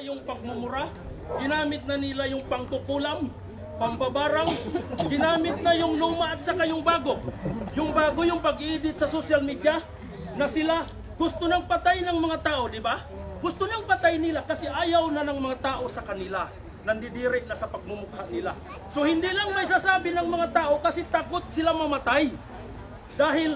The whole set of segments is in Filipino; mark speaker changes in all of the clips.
Speaker 1: yung pagmumura, ginamit na nila yung pangkukulam, pambabarang, ginamit na yung luma at saka yung bago. Yung bago yung pag-i-edit sa social media na sila gusto nang patay ng mga tao, di ba? Gusto nang patay nila kasi ayaw na ng mga tao sa kanila. Nandidiri na sa pagmumukha nila. So hindi lang may sasabi ng mga tao kasi takot sila mamatay. Dahil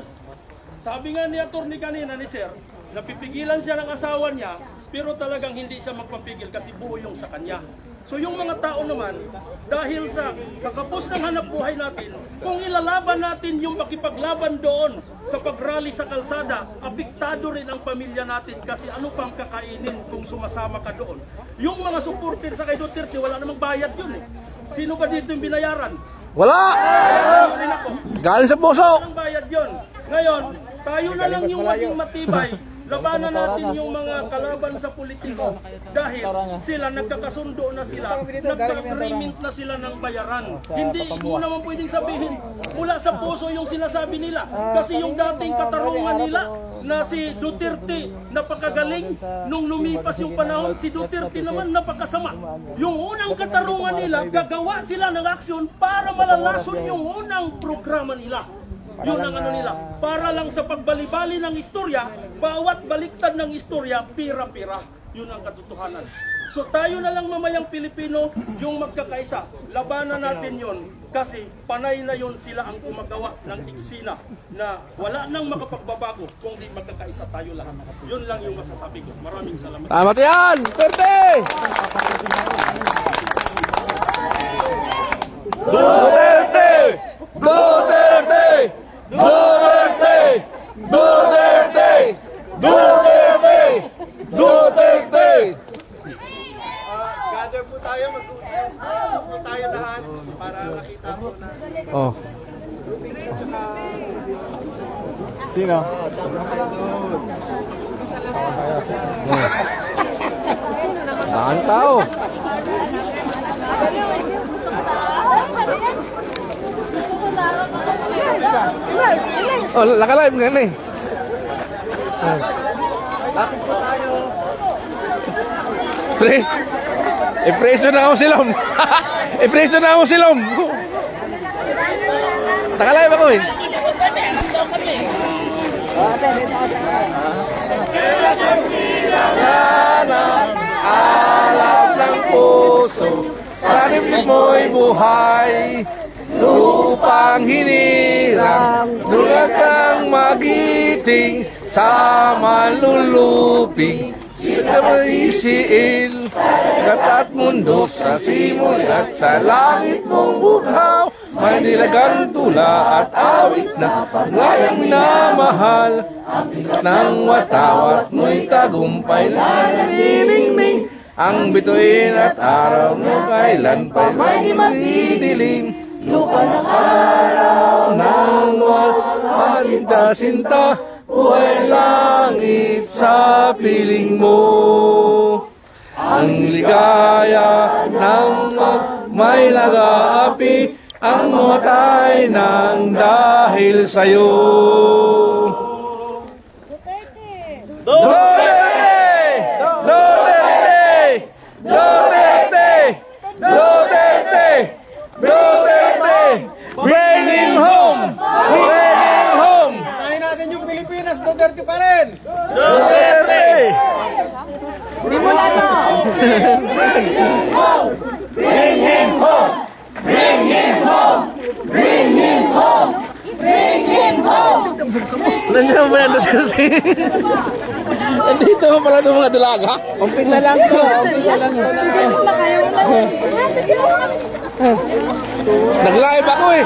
Speaker 1: sabi nga ni attorney kanina ni Sir, napipigilan siya ng asawa niya, pero talagang hindi siya magpapigil kasi buo yung sa kanya. So yung mga tao naman, dahil sa kakapos ng hanap buhay natin, kung ilalaban natin yung makipaglaban doon sa pagrally sa kalsada, apektado rin ang pamilya natin kasi ano pang kakainin kung sumasama ka doon. Yung mga supporter sa kay Duterte, wala namang bayad yun eh. Sino ba dito yung binayaran?
Speaker 2: Wala! Galing sa puso!
Speaker 1: Walang bayad yun. Ngayon, tayo na lang yung maging matibay. Labanan natin yung mga kalaban sa politiko dahil sila nagkakasundo na sila, nagka-agreement na sila ng bayaran. Hindi mo naman pwedeng sabihin mula sa puso yung sinasabi nila. Kasi yung dating katarungan nila na si Duterte napakagaling, nung lumipas yung panahon, si Duterte naman napakasama. Yung unang katarungan nila, gagawa sila ng aksyon para malalason yung unang programa nila. Yun ang ano nila, para lang sa pagbali-bali ng istorya, bawat baliktad ng istorya, pira-pira. Yun ang katotohanan. So tayo na lang mamayang Pilipino yung magkakaisa. Labanan natin yun kasi panay na yun sila ang gumagawa ng eksena na wala nang makapagbabago kung di magkakaisa tayo lahat. Yun lang yung masasabi ko. Maraming salamat.
Speaker 2: Tama yan! Duterte! Duterte! Duterte! Duterte! Duterte! Duterte! Duterte!
Speaker 3: Gather po tayo, mag-usap po tayo lahat para makita po na
Speaker 2: Oh.
Speaker 3: Sino?
Speaker 2: Saan tao? Oh, naka-live nga na eh.
Speaker 3: Lapit po tayo.
Speaker 2: Pre, i-preso na ako silom. I-preso na ako silom. Naka-live ako eh. Alam ng puso, sa dibdib mo'y buhay. Lupang hinirang, dulag kang magiting, sa manluluping, sa maisiil, katat mundo sa simul at sa langit mong bughaw, may nilagang tula at awit na panglayang na mahal, nang watawat mo'y tagumpay na naniningning, ang bituin at araw mo kailan pa'y may magdidilim. Lupa ng araw ng malinta-sinta, buhay langit sa piling mo. Ang ligaya ng may nag-aapi, ang matay ng dahil sa'yo. Duterte! Duterte! Duterte! Duterte! Duterte! Bring him home! Bring him home!
Speaker 3: Tayo natin yung Pilipinas, Duterte pa rin!
Speaker 2: Duterte!
Speaker 3: Hindi mo lang
Speaker 2: Bring him home! Bring him home! Bring him home! Bring him home! Bring him home! Nandiyan ba yan, Duterte? Nandito mo pala itong mga dalaga?
Speaker 3: Umpisa lang to, umpisa lang.
Speaker 2: Nag-live ako eh.